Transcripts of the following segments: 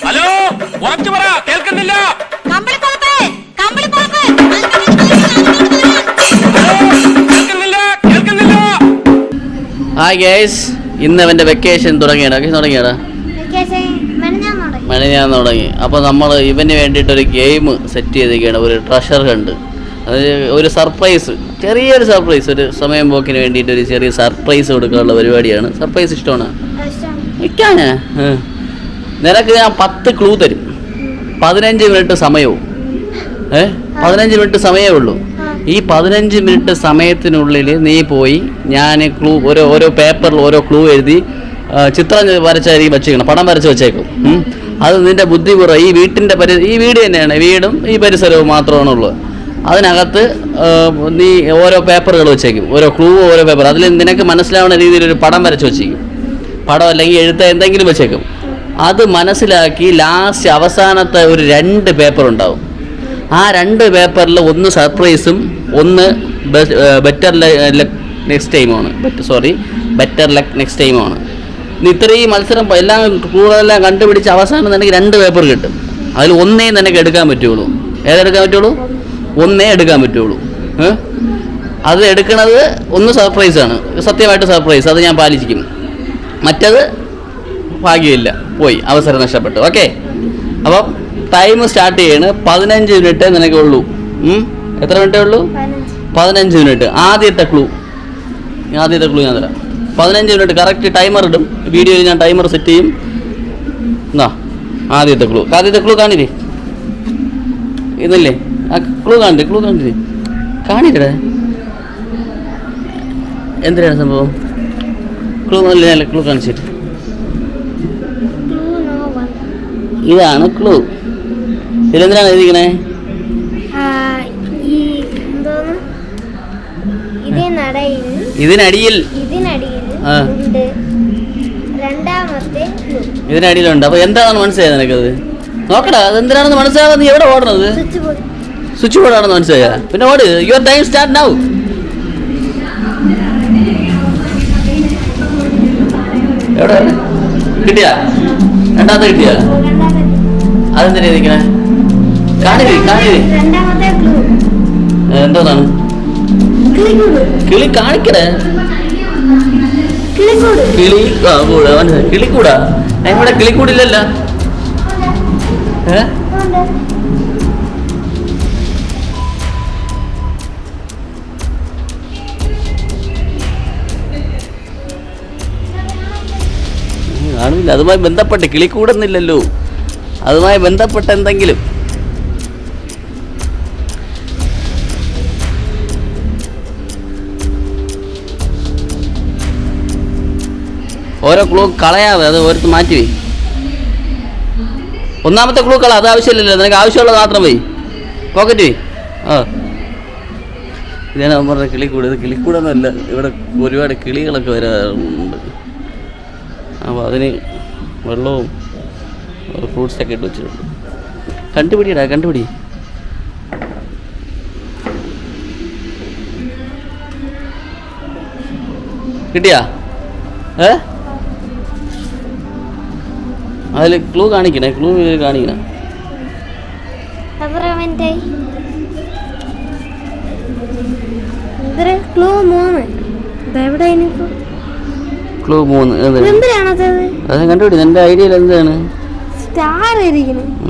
Hello, ഉറച്ചു പറ, കേൾക്കുന്നില്ല. ഹായ് ഗൈസ്, ഇന്ന് അവൻ്റെ വെക്കേഷൻ തുടങ്ങിയടാ. മെനഞ്ഞാൻ തുടങ്ങി. അപ്പോൾ നമ്മൾ ഇവന് വേണ്ടിയിട്ടൊരു ഗെയിം സെറ്റ് ചെയ്തിരിക്കുകയാണ്. ഒരു ട്രഷർ ഹണ്ട്, അത് ഒരു സർപ്രൈസ്, ചെറിയൊരു സർപ്രൈസ്, ഒരു സമയം പോക്കിന് വേണ്ടിയിട്ട് ഒരു ചെറിയ സർപ്രൈസ് കൊടുക്കാനുള്ള പരിപാടിയാണ്. സർപ്രൈസ് ഇഷ്ടമാണ് നിൽക്കാന്. നിനക്ക് ഞാൻ 10 ക്ലൂ തരും, 15 മിനിറ്റ് സമയവും. 15 മിനിറ്റ് സമയമേ ഉള്ളൂ. ഈ 15 മിനിറ്റ് സമയത്തിനുള്ളിൽ നീ പോയി, ഞാൻ ക്ലൂ ഓരോ പേപ്പറിൽ ഓരോ ക്ലൂ എഴുതി ചിത്രം വരച്ചായിരിക്കും വെച്ചേക്കണം, പടം വരച്ച് വെച്ചേക്കും. അത് നിൻ്റെ ബുദ്ധിപൂർവ്വം ഈ വീട്ടിൻ്റെ ഈ വീട് തന്നെയാണ്, വീടും ഈ പരിസരവും മാത്രമാണുള്ളത്. അതിനകത്ത് നീ ഓരോ പേപ്പറുകൾ വെച്ചേക്കും, ഓരോ ക്ലൂ, ഓരോ പേപ്പർ. അതിൽ നിനക്ക് മനസ്സിലാവുന്ന രീതിയിൽ ഒരു പടം വരച്ച് വെച്ചേക്കും, പടം അല്ലെങ്കിൽ എഴുത്ത് എന്തെങ്കിലും വെച്ചേക്കും. അത് മനസ്സിലാക്കി ലാസ്റ്റ് അവസാനത്തെ ഒരു 2 പേപ്പർ ഉണ്ടാവും. ആ 2 പേപ്പറിൽ ഒന്ന് സർപ്രൈസും ഒന്ന് ബെറ്റർ ലക്ക് നെക്സ്റ്റ് ടൈമാണ്. ബെറ്റർ ലക്ക് നെക്സ്റ്റ് ടൈമാണ്. നീ ഇത്രയും മത്സരം എല്ലാം കൂടുതലെല്ലാം കണ്ടുപിടിച്ച് അവസാനം നിനക്ക് 2 പേപ്പർ കിട്ടും. അതിൽ ഒന്നേ നിനക്ക് എടുക്കാൻ പറ്റുള്ളൂ. ഏതെടുക്കാൻ പറ്റുള്ളൂ? ഒന്നേ എടുക്കാൻ പറ്റുള്ളൂ. അത് എടുക്കണത് ഒന്ന് സർപ്രൈസാണ്, സത്യമായിട്ട് സർപ്രൈസ്, അത് ഞാൻ പാലിച്ചിരിക്കും. മറ്റത് ഭാഗ്യമില്ല, പോയി, അവസരം നഷ്ടപ്പെട്ടു. ഓക്കെ, അപ്പം ടൈം സ്റ്റാർട്ട് ചെയ്യണ്. 15 മിനിറ്റ് നിനക്ക് ഉള്ളൂ. എത്ര മിനിറ്റേ ഉള്ളൂ? 15 മിനിറ്റ്. ആദ്യത്തെ ക്ലൂ ഞാൻ തരാം. 15 മിനിറ്റ് കറക്റ്റ് ടൈമർ ഇടും. വീഡിയോയിൽ ഞാൻ ടൈമർ സെറ്റ് ചെയ്യും. എന്നാ ആദ്യത്തെ ക്ലൂ കാണില്ലേ? ഇതല്ലേ ആ ക്ലൂ കാണില്ലേ? എന്തിനാണ് സംഭവം? ക്ലൂ നല്ല ക്ലൂ കാണിച്ചിട്ട്. ഇതാണ് ക്ലൂ. ഇതിലെന്തിനാണ് എഴുതിക്കണേ? ഇതിനടിയിൽ ഇതിനടിയിലുണ്ട്. അപ്പൊ എന്താണെന്ന് മനസ്സിലായത് നിനക്കത്? നോക്കടാ, അതെന്തിനാണെന്ന് മനസ്സിലാകാതെ നീ എവിടെ ഓടണത്? സ്വിച്ച് ബോർഡ് ആണെന്ന് മനസ്സിലായ പിന്നെ ഓട്. Your time start now. എവിടെ കിട്ടിയാ? രണ്ടാമത്തെ കിട്ടിയാ? അതെന്തിനാ ഇരിക്കണേ? കാണില്ലേ എന്തോന്നാണ്? കിളി കാണിക്കണേ. കിളിക്കൂടാ? ഇവിടെ കിളിക്കൂടില്ലല്ലോ. കാണില്ല. അതുമായി ബന്ധപ്പെട്ട് കിളിക്കൂടുന്നില്ലല്ലോ. അതുമായി ബന്ധപ്പെട്ട എന്തെങ്കിലും. ഓരോ ക്ലൂ കളയാതെ അത് ഓരോരുത്തർ മാറ്റി പോയി. ഒന്നാമത്തെ ക്ലൂ കള, അത് ആവശ്യമില്ലല്ലോ. നിനക്ക് ആവശ്യമുള്ളത് മാത്രം പോയി പോക്കറ്റ് പോയി. ഇതാണ് പറഞ്ഞ കിളിക്കൂട്. ഇത് കിളിക്കൂടൊന്നുമല്ല, ഇവിടെ ഒരുപാട് കിളികളൊക്കെ വരാറുണ്ട്. അപ്പോൾ അതിന് വെള്ളവും ഫ്രൂട്ട്സൊക്കെ ഇട്ട് വെച്ചിട്ടുണ്ട്. കണ്ടുപിടി. കിട്ടിയാ? അതിൽ ക്ലൂ കാണിക്കണേ. ക്ലൂ കാണിക്കണം. ക്ലൂ 3 അത് കണ്ടുപിടി. നിന്റെ ഐഡിയയിൽ എന്താണ്?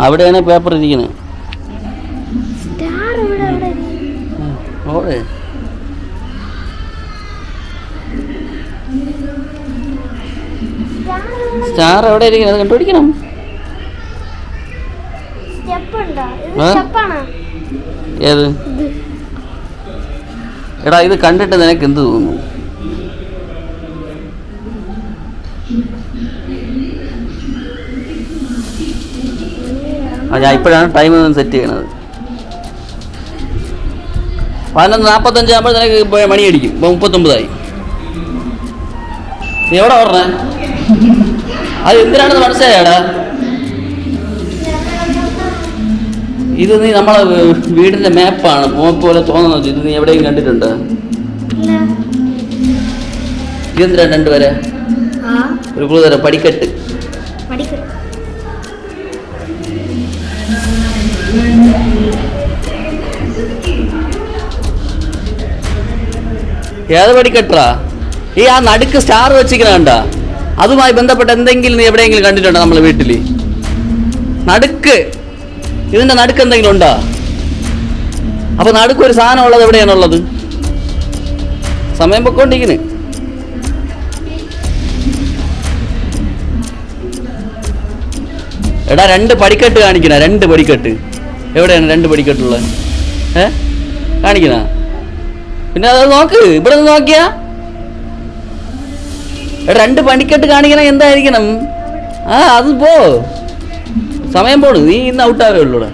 അവിടെയാണ് പേപ്പർ ഇരിക്കുന്നത്. സ്റ്റാർ എവിടെ ഇരിക്കുന്നത്? അത് കണ്ടുപിടിക്കണം. ഏത്? എടാ, ഇത് കണ്ടിട്ട് നിനക്ക് എന്ത് തോന്നുന്നു? ഞാൻ ഇപ്പോഴാണ് ടൈം സെറ്റ് ചെയ്യണത്. 11:45 ആകുമ്പോൾ നിനക്ക് മണി അടിക്കും. 39 നീ എവിടെ ഓടണേ? അത് എന്തിനാണെന്ന് മനസ്സിലായാടാ? ഇത് നീ നമ്മളെ വീടിന്റെ മാപ്പാണ്, മാപ്പ് പോലെ തോന്നുന്നത്. ഇത് നീ എവിടെയും കണ്ടിട്ടുണ്ട്? ഇതെന്തിനാ 2 വരെ? ഒരു ക്ലൂ തരാം, പടിക്കെട്ട്. ഏത് പടിക്കെട്ടാ? ഈ ആ നടുക്ക് സ്റ്റാർ വെച്ചിരിക്കണ, അതുമായി ബന്ധപ്പെട്ട എന്തെങ്കിലും നീ എവിടെയെങ്കിലും കണ്ടിട്ടുണ്ടോ നമ്മളെ വീട്ടില്? നടുക്ക്, ഇതിന്റെ നടുക്ക് എന്തെങ്കിലും ഉണ്ടോ? അപ്പൊ നടുക്ക് ഒരു സാധനം ഉള്ളത് എവിടെയാണുള്ളത്? സമയം പൊക്കോണ്ടിരിക്കുന്നു. എടാ, 2 പടിക്കെട്ട് കാണിക്കണ, 2 പടിക്കെട്ട് എവിടെയാണ്? 2 പടിക്കെട്ടുള്ളത് കാണിക്കണ? പിന്നെ അത് നോക്ക്, ഇവിടെ നിന്ന് നോക്കിയാ. എടാ, 2 പടിക്കെട്ട് കാണിക്കണ എന്തായിരിക്കണം? അത് പോ, സമയം പോണു, നീ ഇന്ന് ഔട്ടാവേ ഉള്ളൂടാ.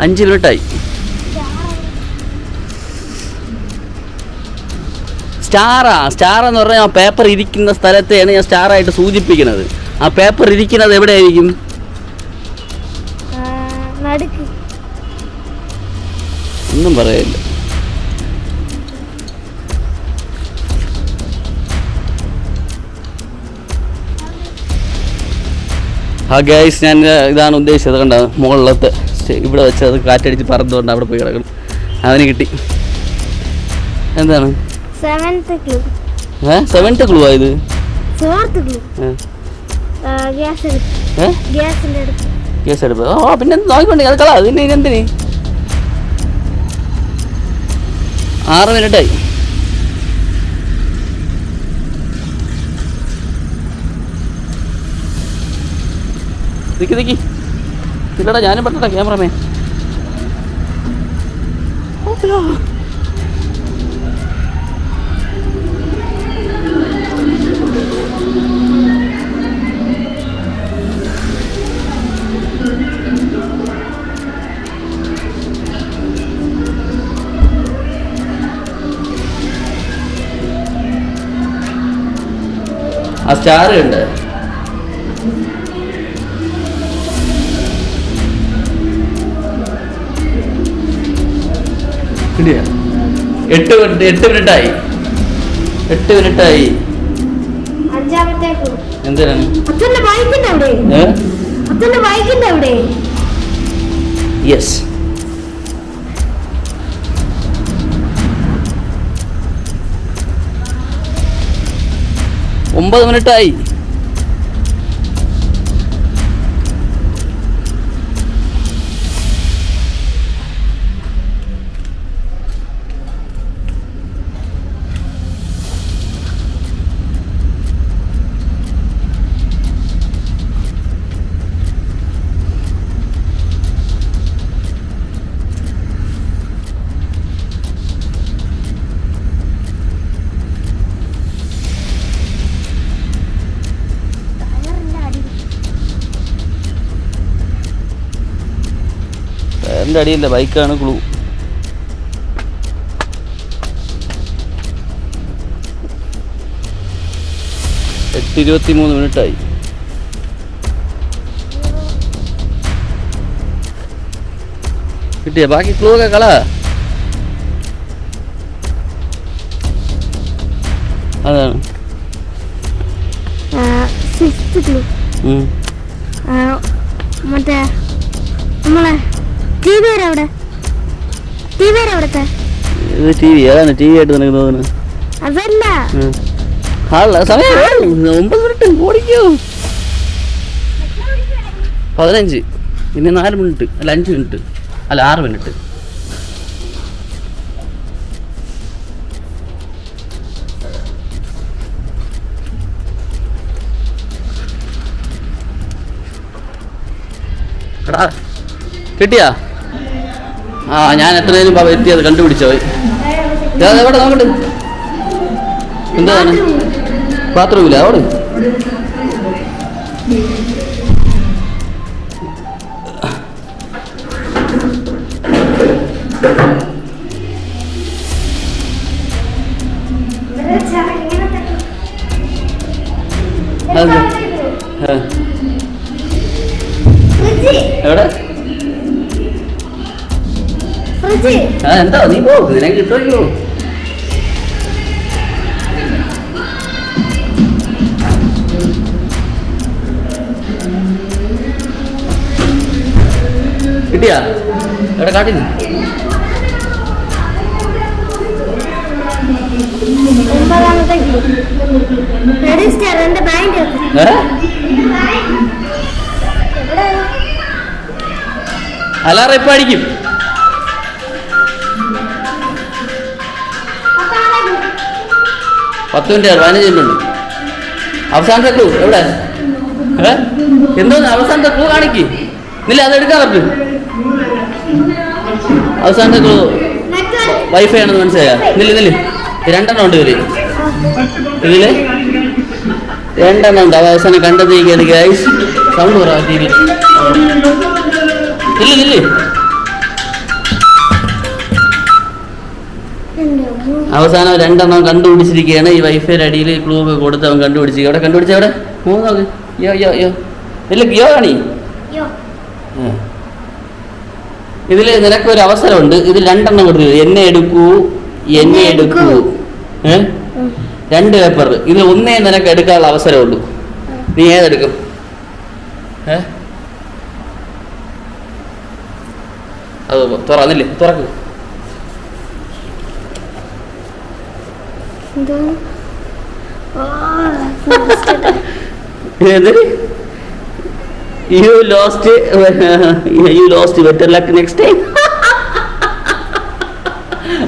അഞ്ച് മിനിറ്റായി. സ്റ്റാർ എന്ന് പറഞ്ഞാൽ ആ പേപ്പർ ഇരിക്കുന്ന സ്ഥലത്തെയാണ് ഞാൻ സ്റ്റാറായിട്ട് സൂചിപ്പിക്കുന്നത്. ആ പേപ്പർ ഇരിക്കുന്നത് എവിടെയായിരിക്കും? ഒന്നും പറയില്ല. ഗൈസ്, ഞാൻ ഇതാണ് ഉദ്ദേശിച്ചത്. കണ്ട മുകളിലത്തെ ഇവിടെ വെച്ച് അത് കാറ്റടിച്ച് പറന്നുകൊണ്ട് അവിടെ പോയി കിടക്കണം. അവന് കിട്ടി. എന്താണ്? 7th ക്ലൂ ആയത്? ഗ്യാസ് അടുപ്പ്. പിന്നെ നോക്കിക്കൊണ്ടേ അത് കളാ. പിന്നെ ഇനെന്തിന്? 6 മിനിറ്റായി. നിക്ക് ഇല്ലടാ, ഞാനും പെട്ടടാ ക്യാമറമാൻ. ആ സ്റ്റാർ ഉണ്ട്. കിട്ടിയ? 8 മിനിറ്റായി. 8 മിനിറ്റായി. എന്തിനാണ്? യെസ്. ഒമ്പത് മിനിറ്റായി. ടയറിൻ്റെ അടിയില്ല, ബൈക്കാണ് ക്ലൂ. എട്ട് 23 മിനിറ്റായി. കിട്ടിയ? ബാക്കി ക്ലൂ ഒക്കെ കള. അതാണ് മറ്റേ നമ്മളെ ഏതാണ് ടി വി ആയിട്ട് നിനക്ക് തോന്നുന്നു? അതല്ല, സമയം 9 മിനിറ്റ് ഓടിക്കോ. 15 പിന്നെ 4 മിനിറ്റ് അല്ല 5 മിനിറ്റ് അല്ല 6 മിനിറ്റ്. കിട്ടിയാ? ഞാൻ എത്രയും എത്തിയത് കണ്ടുപിടിച്ചോ? എവിടെ നോക്കട്ടെ. എന്താണ്? ബാത്റൂമില്ല അവിടെ. എവിടെ? ആ എന്താ നീ പോ നിനക്ക് കിട്ടുമല്ലോ. കിട്ടിയാ എവിടെ കാട്ടിന്? ഒമ്പതാമത്തെ റെഡി സ്റ്റാർ എന്റെ ബാങ്ക് അലാറം ഇപ്പൊ അടിക്കും. പത്ത് മിനിറ്റ് 15 മിനിറ്റ് ഉണ്ട്. അവസാനത്തെ ക്ലൂ എവിടെ? എന്തോ അവസാനത്തെ ക്ലൂ കാണിക്ക്. ഇല്ല അത് എടുക്കാൻ പറ്റും. അവസാനത്തെ ക്ലൂ വൈഫൈ ആണെന്ന് മനസ്സിലായ? നില്ല് 2 ഉണ്ട് ഇതില് 2 ഉണ്ട്. അവസാനം കണ്ടെത്തിയിരിക്കുകയാണ് ഗൈസ്. സൗണ്ട് കുറവാ ടി വി. ഇല്ല അവസാനം 2 കണ്ടുപിടിച്ചിരിക്കുകയാണ്. ഈ വൈഫൈയുടെ അടിയിൽ ക്ലൂ ഒക്കെ കൊടുത്ത് അവൻ കണ്ടുപിടിച്ചു. എവിടെ കണ്ടുപിടിച്ച? എവിടെ? നോക്ക്. യോ ഇല്ല യോ കാണി. ഇതിൽ നിനക്കൊരു അവസരമുണ്ട്. ഇതിൽ 2 കൊടുത്തു. എന്നെ എടുക്കൂ 2 പേപ്പർ. ഇതിൽ ഒന്നേ നിനക്ക് എടുക്കാനുള്ള അവസരമുള്ളൂ. നീ ഏതെടുക്കും? അത് തുറന്നില്ലേ? തുറക്ക്. You lost better luck next time.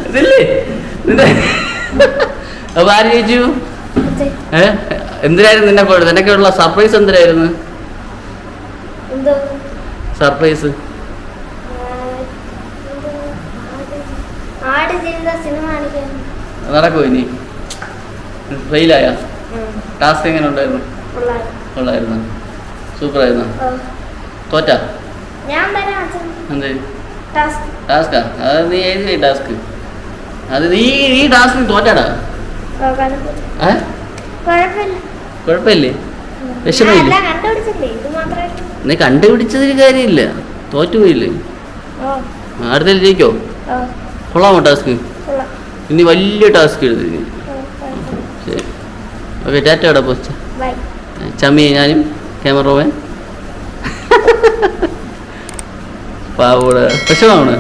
ഇതില്ലേ അപ്പൊ ആര് ചോദിച്ചു? എന്തിനായിരുന്നു നിനക്കുള്ള സർപ്രൈസ്? എന്തിനായിരുന്നു സർപ്രൈസ്? നടക്കുമോ ഇനി? ഫെയിലായ? ടാസ്ക് എങ്ങനെ ഉണ്ടായിരുന്നു? കൊള്ളായിരുന്നു. സൂപ്പറായിരുന്നു. തോറ്റാ? എന്ത് ടാസ്കാ? അത് നീ എഴുതി ടാസ്ക്. അത് നീ ഈ ടാസ്കിന് തോറ്റാടാ. കുഴപ്പമില്ലേ? വിഷമമില്ലേ? നീ കണ്ടുപിടിച്ചതിന് കാര്യമില്ല. തോറ്റുപോയില്ലേ? അടുത്ത ജയിക്കോ? കൊള്ളാമോ ടാസ്ക്? ഇനി വലിയ ടാസ്ക് എഴുതി. ശരി ഓക്കെ ടാറ്റ. അവിടെ പോ ചമ്മി ഞാനും ക്യാമറമാൻ പാവോടെ വിഷമമാണ്.